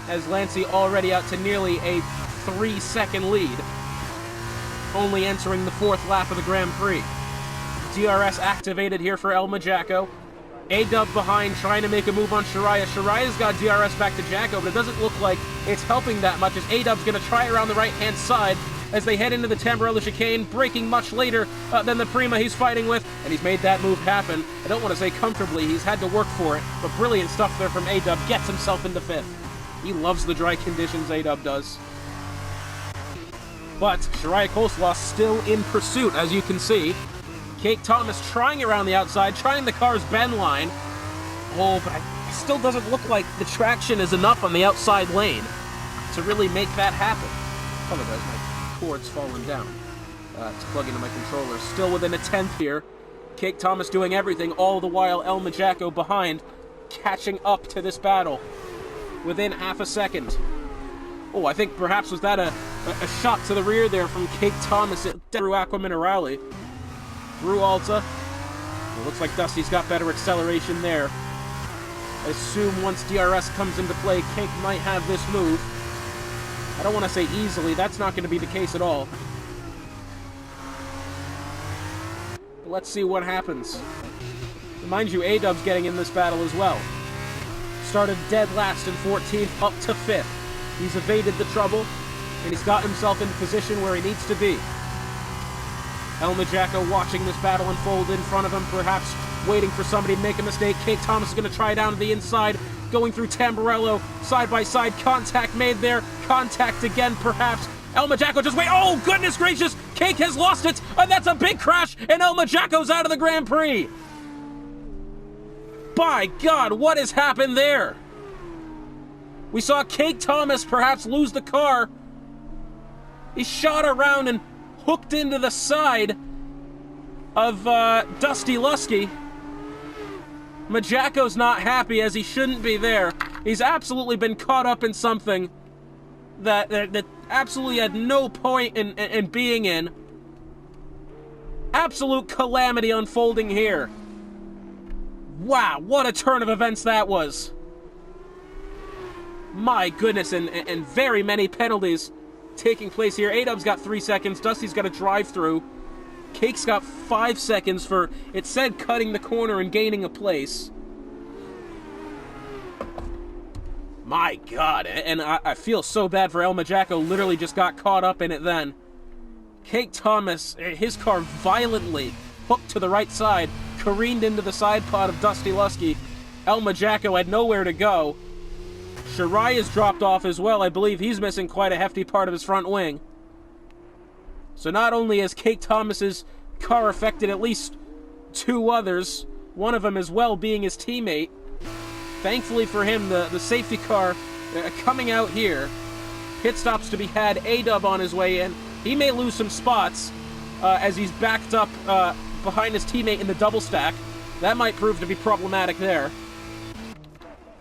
as Lancey already out to nearly a 3-second lead, only entering the 4th lap of the Grand Prix. DRS activated here for Elma Jacko. A-Dub behind, trying to make a move on Shariah. Shariah's got DRS back to Jacko, but it doesn't look like it's helping that much, as A-Dub's going to try around the right-hand side as they head into the Tamburello chicane, braking much later than the Prima he's fighting with, and he's made that move happen. I don't want to say comfortably, he's had to work for it, but brilliant stuff there from A-Dub. Gets himself into 5th. He loves the dry conditions, A-Dub does. But Shariah Coleslaw still in pursuit, as you can see. Kate Thomas trying around the outside, trying the Cars Ben line. Oh, but it still doesn't look like the traction is enough on the outside lane to really make that happen. Apologize, my cord's fallen down to plug into my controller. Still within a 10th here. Kate Thomas doing everything, all the while Elma Jacko behind, catching up to this battle within half a second. Oh, I think perhaps was that a shot to the rear there from Kate Thomas through Aqua Minerale. Through Alta. It looks like Dusty's got better acceleration there. I assume once DRS comes into play, Kate might have this move. I don't want to say easily, that's not going to be the case at all. But let's see what happens. Mind you, A-Dub's getting in this battle as well. Started dead last in 14th, up to 5th. He's evaded the trouble, and he's got himself in the position where he needs to be. Elma Jacko watching this battle unfold in front of him, perhaps waiting for somebody to make a mistake. Kate Thomas is going to try down to the inside, going through Tamburello, side-by-side, contact made there, contact again perhaps. Elma Jacko just wait, oh goodness gracious, Cake has lost it, and that's a big crash, and Elma Jacko's out of the Grand Prix. By God, what has happened there? We saw Kate Thomas perhaps lose the car. He shot around and hooked into the side of Dusty Lusky. Majako's not happy, as he shouldn't be there. He's absolutely been caught up in something that absolutely had no point in being in. Absolute calamity unfolding here. Wow, what a turn of events that was. My goodness, and very many penalties taking place here. A-Dub's got 3 seconds. Dusty's got a drive-through. Cake's got 5 seconds for, it said, cutting the corner and gaining a place. My God, and I feel so bad for Elma Jacko, literally just got caught up in it then. Cake Thomas, his car violently hooked to the right side, careened into the side pod of Dusty Lusky. Elma Jacko had nowhere to go. Shariah's dropped off as well. I believe he's missing quite a hefty part of his front wing. So not only has Cake Thomas's car affected at least 2 others, one of them as well being his teammate. Thankfully for him, the safety car coming out here. Pit stops to be had. A-Dub on his way in. He may lose some spots as he's backed up behind his teammate in the double stack. That might prove to be problematic there.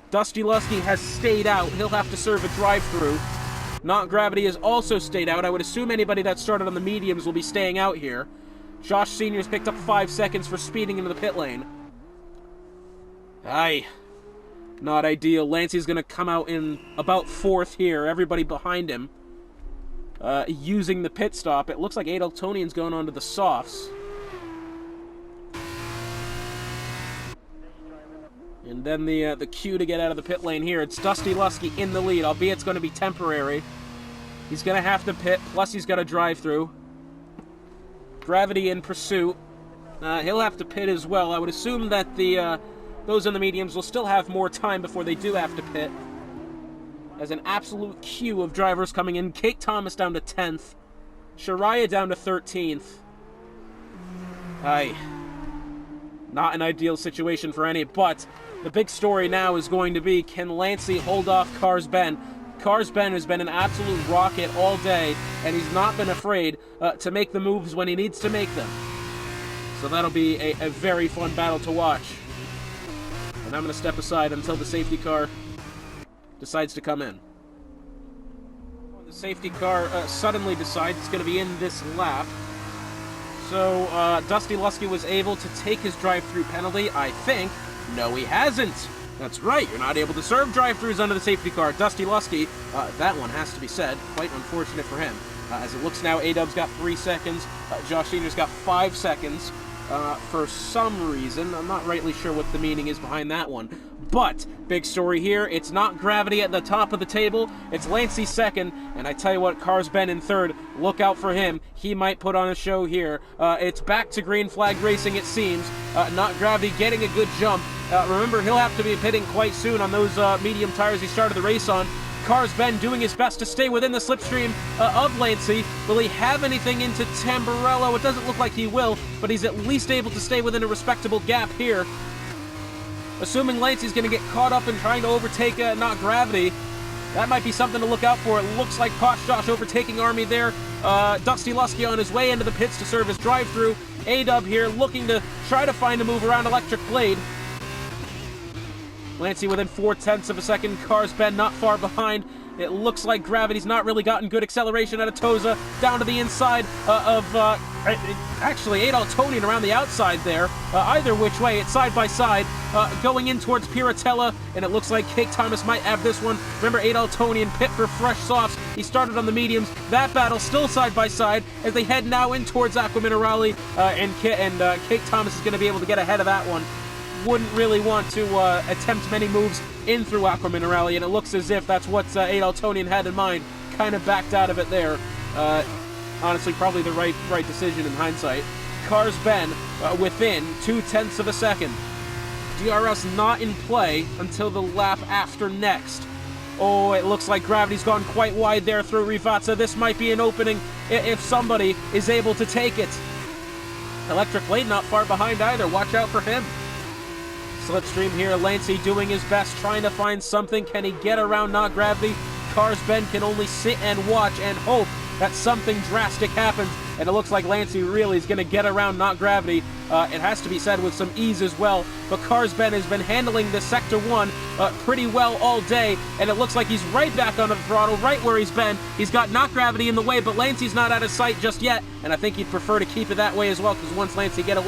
Dusty Lusky has stayed out. He'll have to serve a drive-through. Not Gravity has also stayed out. I would assume anybody that started on the mediums will be staying out here. Josh Sr.'s picked up 5 seconds for speeding into the pit lane. Aye. Not ideal. Lancey's going to come out in about 4th here. Everybody behind him. Using the pit stop. It looks like Adaltonian's going on to the softs. And then the cue to get out of the pit lane here. It's Dusty Lusky in the lead, albeit it's going to be temporary. He's going to have to pit, plus he's got to drive through. Gravity in pursuit. He'll have to pit as well. I would assume that those in the mediums will still have more time before they do have to pit. As an absolute queue of drivers coming in. Cake Thomas down to 10th. Shariah down to 13th. Aye. Not an ideal situation for any, but the big story now is going to be, can Lancey hold off Cars Ben? Cars Ben has been an absolute rocket all day, and he's not been afraid to make the moves when he needs to make them. So that'll be a very fun battle to watch. And I'm going to step aside until the safety car decides to come in. The safety car suddenly decides it's going to be in this lap. So, Dusty Lusky was able to take his drive-through penalty, I think. No, he hasn't. That's right, you're not able to serve drive-throughs under the safety car. Dusty Lusky, that one has to be said. Quite unfortunate for him. As it looks now, A-Dub's got 3 seconds. Josh Sr.'s got 5 seconds. For some reason, I'm not rightly sure what the meaning is behind that one. But, big story here, it's not Gravity at the top of the table, it's Lancey second, and I tell you what, Cars Ben in third, look out for him, he might put on a show here. It's back to green flag racing, it seems. Not Gravity getting a good jump. Remember, he'll have to be pitting quite soon on those medium tires he started the race on. Cars Ben doing his best to stay within the slipstream of Lancey. Will he have anything into Tamburello? It doesn't look like he will, but he's at least able to stay within a respectable gap here. Assuming Lancey's going to get caught up in trying to overtake Not Gravity, that might be something to look out for. It looks like Posh Josh overtaking Army there. Dusty Lusky on his way into the pits to serve his drive-through. A-Dub here looking to try to find a move around Electric Blade. Lancey within 0.4 of a second. Cars Ben not far behind. It looks like Gravity's not really gotten good acceleration out of Toza. Down to the inside of, actually, Adaltonian around the outside there. Either which way, it's side by side. Going in towards Piratella, and it looks like Cake Thomas might have this one. Remember, Adaltonian pit for fresh softs. He started on the mediums. That battle still side by side as they head now in towards Aqua Minerale, and Cake Thomas is going to be able to get ahead of that one. Wouldn't really want to attempt many moves in through Aqua Minerale, and it looks as if that's what Adaltonian had in mind. Kind of backed out of it there. Honestly, probably the right decision in hindsight. Cars Ben within 0.2 of a second. DRS not in play until the lap after next. Oh, it looks like Gravity's gone quite wide there through Rivazza. This might be an opening if somebody is able to take it. Electric Blade not far behind either. Watch out for him. Slipstream here, Lancey doing his best, trying to find something. Can he get around Not Gravity? Cars Ben can only sit and watch and hope that something drastic happens. And it looks like Lancey really is going to get around Not Gravity. it has to be said, with some ease as well. But Carsben has been handling the Sector 1 pretty well all day, and it looks like he's right back on the throttle, right where he's been. He's got knock gravity in the way, but Lancey's not out of sight just yet, and I think he'd prefer to keep it that way as well, because once Lancey gets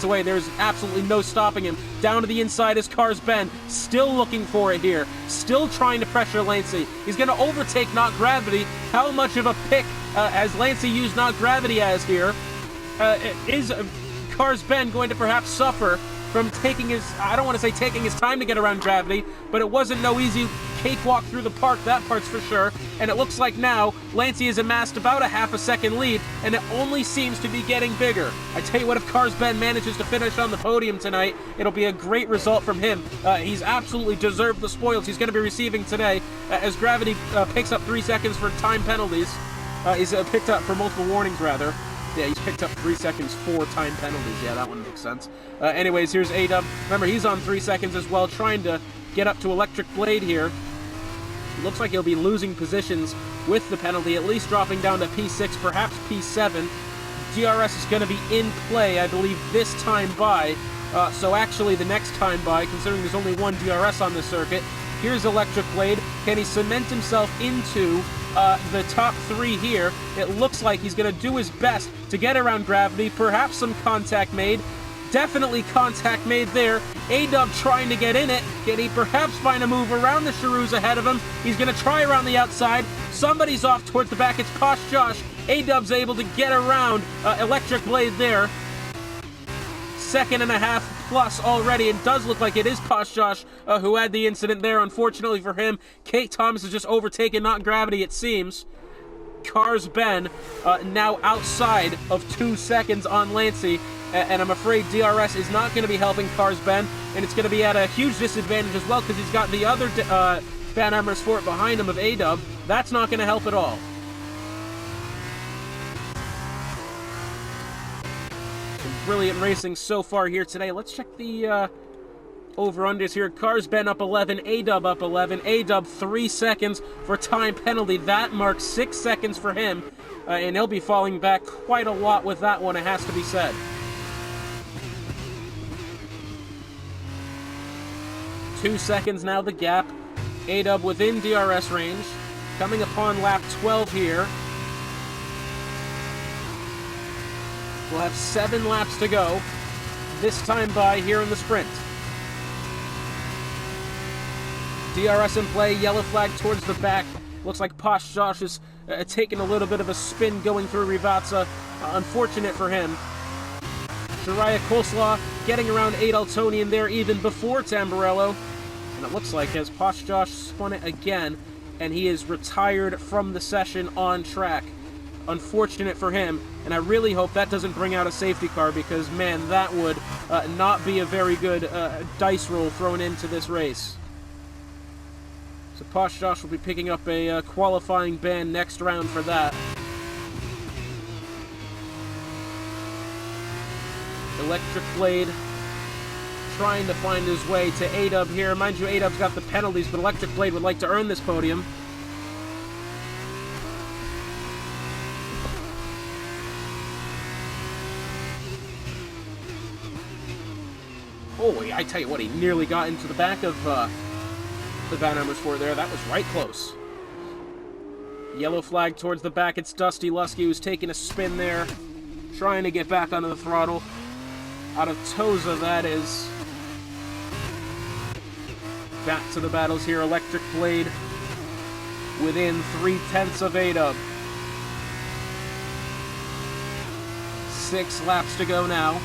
away, there's absolutely no stopping him. Down to the inside is Carsben, still looking for it here, still trying to pressure Lancey. He's going to overtake knock gravity. How much of a pick has Lancey used knock gravity as here? Is Carsben going to perhaps suffer from taking his, I don't want to say taking his time to get around gravity, but it wasn't no easy cakewalk through the park, that part's for sure. And it looks like now Lancey has amassed about a half a second lead, and it only seems to be getting bigger. I tell you what, if Carsben manages to finish on the podium tonight, it'll be a great result from him. He's absolutely deserved the spoils he's going to be receiving today, as gravity picks up 3 seconds for time penalties. He's picked up for multiple warnings, rather. Yeah, he's picked up 3 seconds for time penalties. Yeah, that one makes sense. Anyways, here's A-Dub. Remember, he's on 3 seconds as well, trying to get up to Electric Blade here. Looks like he'll be losing positions with the penalty, at least dropping down to P6, perhaps P7. DRS is going to be in play, I believe, this time by. So actually, the next time by, considering there's only one DRS on the circuit. Here's Electric Blade. Can he cement himself into the top 3 here? It looks like he's going to do his best to get around gravity. Perhaps some contact made. Definitely contact made there. A-Dub trying to get in it. Can he perhaps find a move around the Charoos ahead of him? He's going to try around the outside. Somebody's off towards the back. It's Posh Josh. A-Dub's able to get around Electric Blade there. 2.5 plus already. It does look like it is Posh Josh who had the incident there. Unfortunately for him, Kate Thomas has just overtaken Not Gravity, it seems. Carsben now outside of 2 seconds on Lancey, and I'm afraid DRS is not going to be helping Carsben, and it's going to be at a huge disadvantage as well, because he's got the other Van Amersfoort behind him of A-Dub. That's not going to help at all. Brilliant racing so far here today. Let's check the over-unders here. Carsben up 11, A-Dub up 11. A-Dub 3 seconds for time penalty. That marks 6 seconds for him, and he'll be falling back quite a lot with that one, it has to be said. Two seconds now the gap. A-Dub within DRS range. Coming upon lap 12 here. We'll have 7 laps to go, this time by here in the sprint. DRS in play, yellow flag towards the back. Looks like Posh Josh is taking a little bit of a spin going through Rivazza. Unfortunate for him. Jiraiya Coleslaw getting around Adaltonian there even before Tamburello. And it looks like as Posh Josh spun it again, and he is retired from the session on track. Unfortunate for him, and I really hope that doesn't bring out a safety car, because, man, that would not be a very good dice roll thrown into this race. So Posh Josh will be picking up a qualifying ban next round for that. Electric Blade trying to find his way to A-Dub here. Mind you, A-Dub's got the penalties, but Electric Blade would like to earn this podium. Oh, I tell you what, he nearly got into the back of the Van Amersfoort there. That was right close. Yellow flag towards the back. It's Dusty Lusky who's taking a spin there, trying to get back onto the throttle. Out of Toza, that is. Back to the battles here. Electric Blade within 3/10 of A-Dub. 6 laps to go now.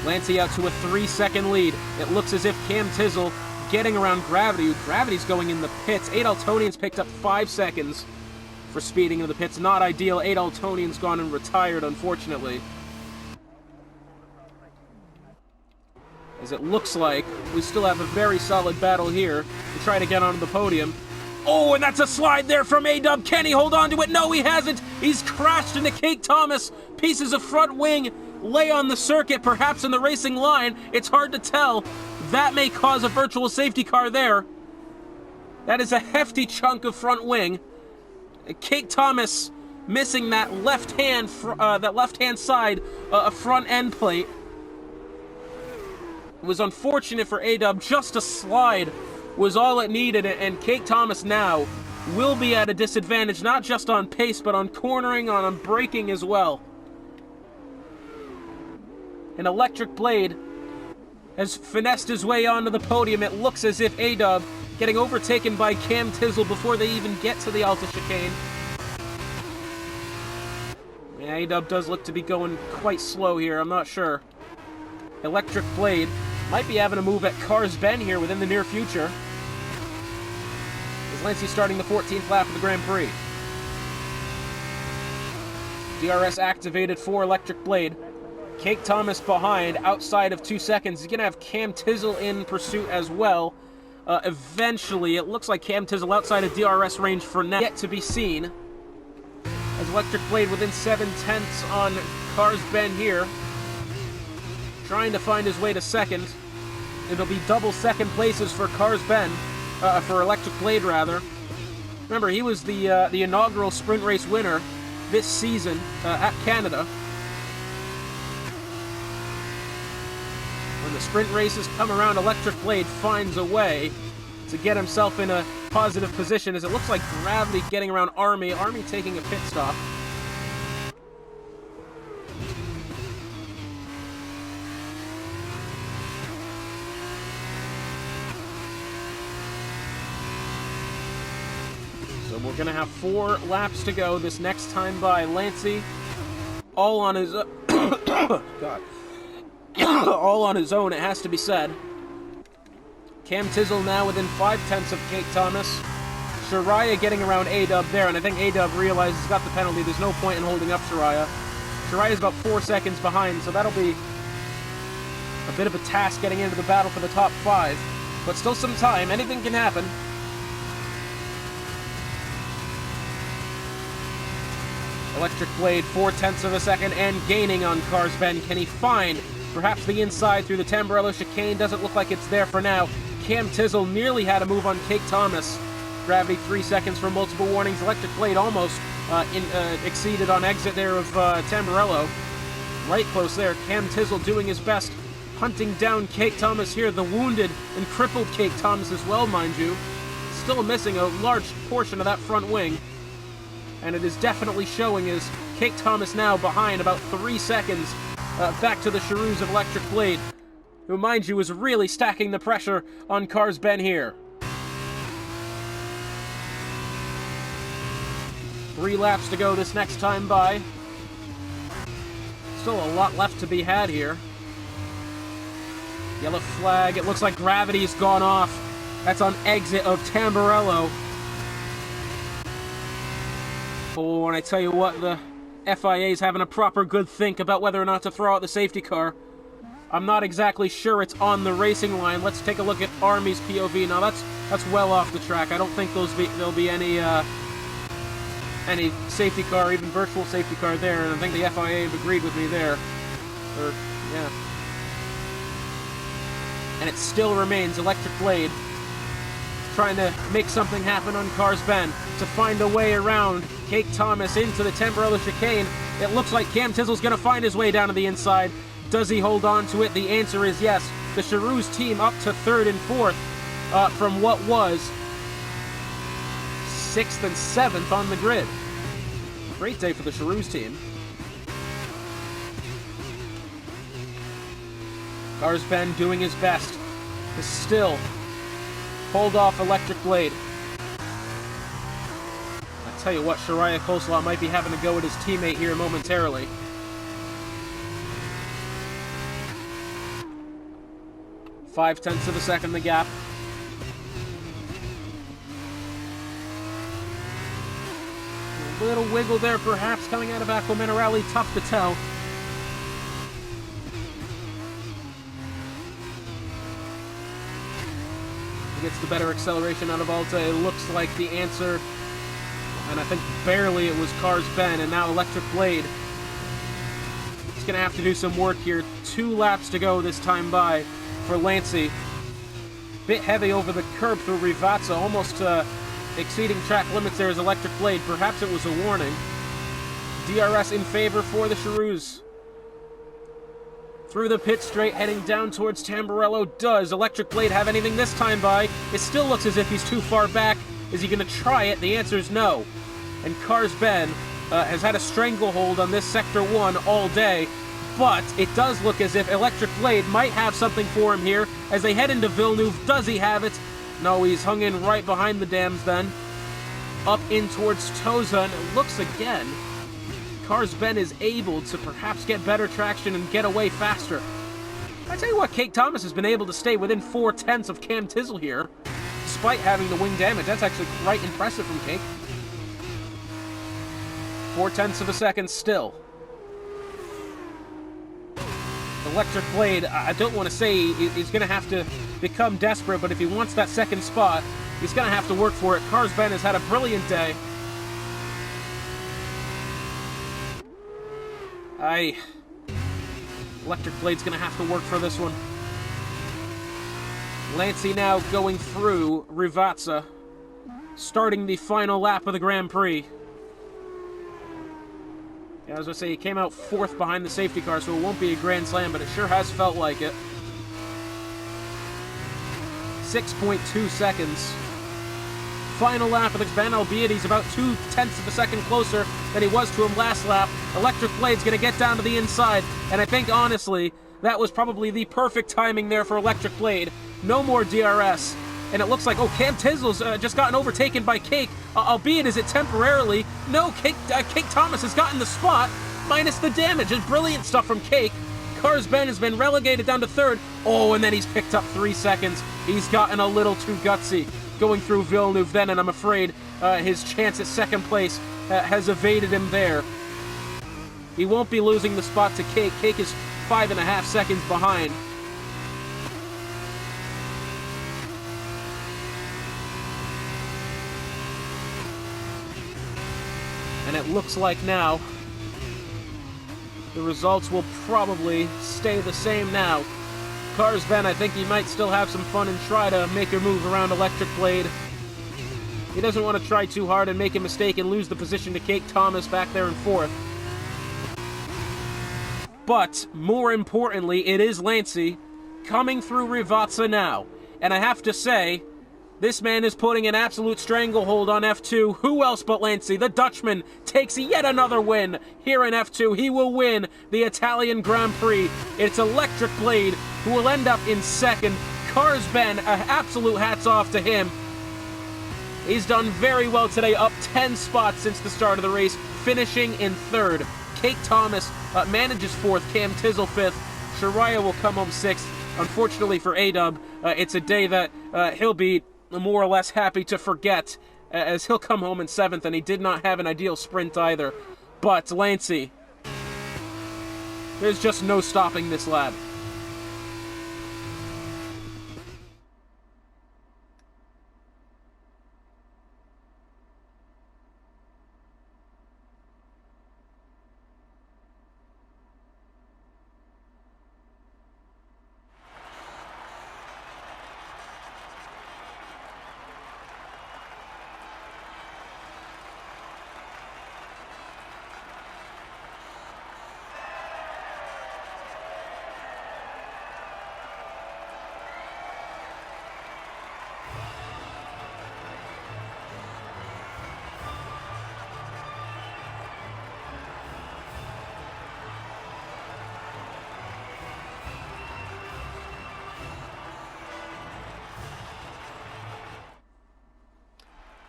Lancey out to a 3-second lead. It looks as if Cam Tizzle getting around Gravity. Gravity's going in the pits. Adaltonian's picked up 5 seconds for speeding into the pits. Not ideal. Adaltonian's gone and retired, unfortunately. As it looks like we still have a very solid battle here to try to get onto the podium. Oh, and that's a slide there from A-Dub. Can he hold on to it? No, he hasn't. He's crashed into Kate Thomas. Pieces of front wing lay on the circuit, perhaps in the racing line. It's hard to tell. That may cause a virtual safety car there. That is a hefty chunk of front wing. Kate Thomas missing that left-hand side front end plate. It was unfortunate for A-Dub. Just a slide was all it needed, and Cake Thomas now will be at a disadvantage, not just on pace, but on cornering, on braking as well. An Electric Blade has finessed his way onto the podium. It looks as if A-Dub getting overtaken by Cam Tizzle before they even get to the Alta chicane. Yeah, A-Dub does look to be going quite slow here, I'm not sure. Electric Blade might be having a move at Cars Bend here within the near future. As Lancey starting the 14th lap of the Grand Prix. DRS activated for Electric Blade. Cake Thomas behind, outside of 2 seconds. He's going to have Cam Tizzle in pursuit as well. Eventually, it looks like Cam Tizzle outside of DRS range for now. Yet to be seen. As Electric Blade within 7/10 on Cars Bend here. Trying to find his way to second. It'll be double second places for Cars Bend. For Electric Blade, rather. Remember, he was the inaugural sprint race winner this season at Canada. When the sprint races come around, Electric Blade finds a way to get himself in a positive position, as it looks like Gravity getting around Army. Army taking a pit stop. So we're going to have 4 laps to go this next time by. Lancey, all on his... God. all on his own, it has to be said. Cam Tizzle now within 5/10 of Cake Thomas. Shariah getting around A-Dub there, and I think A-Dub realizes he's got the penalty. There's no point in holding up Shariah. Shariah's about 4 seconds behind, so that'll be a bit of a task getting into the battle for the top 5. But still some time. Anything can happen. Electric Blade, 4/10 of a second, and gaining on Cars Bend. Can he find perhaps the inside through the Tamburello chicane? Doesn't look like it's there for now. Cam Tizzle nearly had a move on Cake Thomas. Gravity 3 seconds for multiple warnings. Electric Blade almost exceeded on exit there of Tamburello. Right close there. Cam Tizzle doing his best, hunting down Cake Thomas here. The wounded and crippled Cake Thomas as well, mind you. Still missing a large portion of that front wing. And it is definitely showing as Cake Thomas now behind about 3 seconds back to the Charoos of Electric Blade, who, mind you, is really stacking the pressure on Cars Bend here. 3 laps to go this next time by. Still a lot left to be had here. Yellow flag. It looks like Gravity's gone off. That's on exit of Tamburello. Oh, and I tell you what, the FIA's having a proper good think about whether or not to throw out the safety car. I'm not exactly sure it's on the racing line. Let's take a look at Army's POV. Now that's well off the track. I don't think there'll be any safety car, even virtual safety car there, and I think the FIA have agreed with me there. Yeah. And it still remains Electric Blade trying to make something happen on Cars Bend to find a way around Cake Thomas into the Tamburello chicane. It looks like Cam Tizzle's going to find his way down to the inside. Does he hold on to it? The answer is yes. The Charoos team up to 3rd and 4th from what was 6th and 7th on the grid. Great day for the Charoos team. Cars Bend doing his best to still hold off Electric Blade. I tell you what, Shariah Coleslaw might be having to go with his teammate here momentarily. 5/10 of a second, the gap. A little wiggle there, perhaps, coming out of Aqua Minerale. Tough to tell. Gets the better acceleration out of Alta. It looks like the answer, and I think barely, it was Cars Bend, and now Electric Blade. He's going to have to do some work here. 2 laps to go this time by for Lancey. Bit heavy over the curb through Rivazza, almost exceeding track limits there as Electric Blade. Perhaps it was a warning. DRS in favor for the Cheroos. Through the pit straight, heading down towards Tamburello. Does Electric Blade have anything this time by? It still looks as if he's too far back. Is he going to try it? The answer is no. And Cars Ben has had a stranglehold on this Sector 1 all day, but it does look as if Electric Blade might have something for him here as they head into Villeneuve. Does he have it? No, he's hung in right behind the dams then. Up in towards Toza, and it looks again Cars Ben is able to perhaps get better traction and get away faster. I tell you what, Cake Thomas has been able to stay within 4/10 of Cam Tizzle here, despite having the wing damage. That's actually quite impressive from Cake. 4/10 of a second still. Electric Blade, I don't want to say he's going to have to become desperate, but if he wants that second spot, he's going to have to work for it. Cars Ben has had a brilliant day. Electric Blade's going to have to work for this one. Lancey now going through Rivazza, starting the final lap of the Grand Prix. Yeah, as I say, he came out 4th behind the safety car, so it won't be a grand slam, but it sure has felt like it. 6.2 seconds. Final lap of the Ben, albeit he's about 0.2 of a second closer than he was to him last lap. Electric Blade's going to get down to the inside, and I think, honestly, that was probably the perfect timing there for Electric Blade. No more DRS, and it looks like, oh, Cam Tizzle's just gotten overtaken by Cake, albeit is it temporarily. No, Cake Thomas has gotten the spot, minus the damage. It's brilliant stuff from Cake. Cars Ben has been relegated down to 3rd. Oh, and then he's picked up 3 seconds. He's gotten a little too gutsy going through Villeneuve then, and I'm afraid his chance at 2nd place has evaded him there. He won't be losing the spot to Cake. Cake is 5.5 seconds behind. And it looks like now the results will probably stay the same now. Cars Ben, I think he might still have some fun and try to make a move around Electric Blade. He doesn't want to try too hard and make a mistake and lose the position to Cake Thomas back there in 4th. But, more importantly, it is Lancey coming through Rivazza now. And I have to say, this man is putting an absolute stranglehold on F2. Who else but Lancey? The Dutchman takes yet another win here in F2. He will win the Italian Grand Prix. It's Electric Blade who will end up in 2nd. Cars Ben, absolute hats off to him. He's done very well today, up 10 spots since the start of the race, finishing in 3rd. Cake Thomas manages 4th, Cam Tizzle 5th. Shariah will come home 6th. Unfortunately for A-Dub, it's a day that he'll be more or less happy to forget, as he'll come home in 7th, and he did not have an ideal sprint either. But Lancey, there's just no stopping this lad.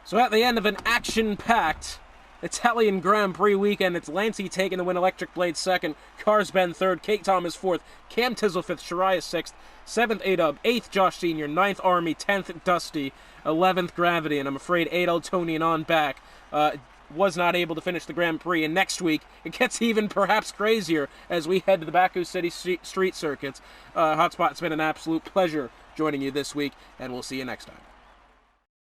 So at the end of an action-packed Italian Grand Prix weekend, it's Lancey taking the win, Electric Blade 2nd, Cars Ben 3rd, Cake Thomas 4th, Cam Tizzle 5th, Shariah 6th, 7th A-Dub, 8th Josh Sr., 9th Army, 10th Dusty, 11th Gravity, and I'm afraid Adel, Tony, and on back was not able to finish the Grand Prix. And next week, it gets even perhaps crazier as we head to the Baku City street circuits. Hotspot, it's been an absolute pleasure joining you this week, and we'll see you next time.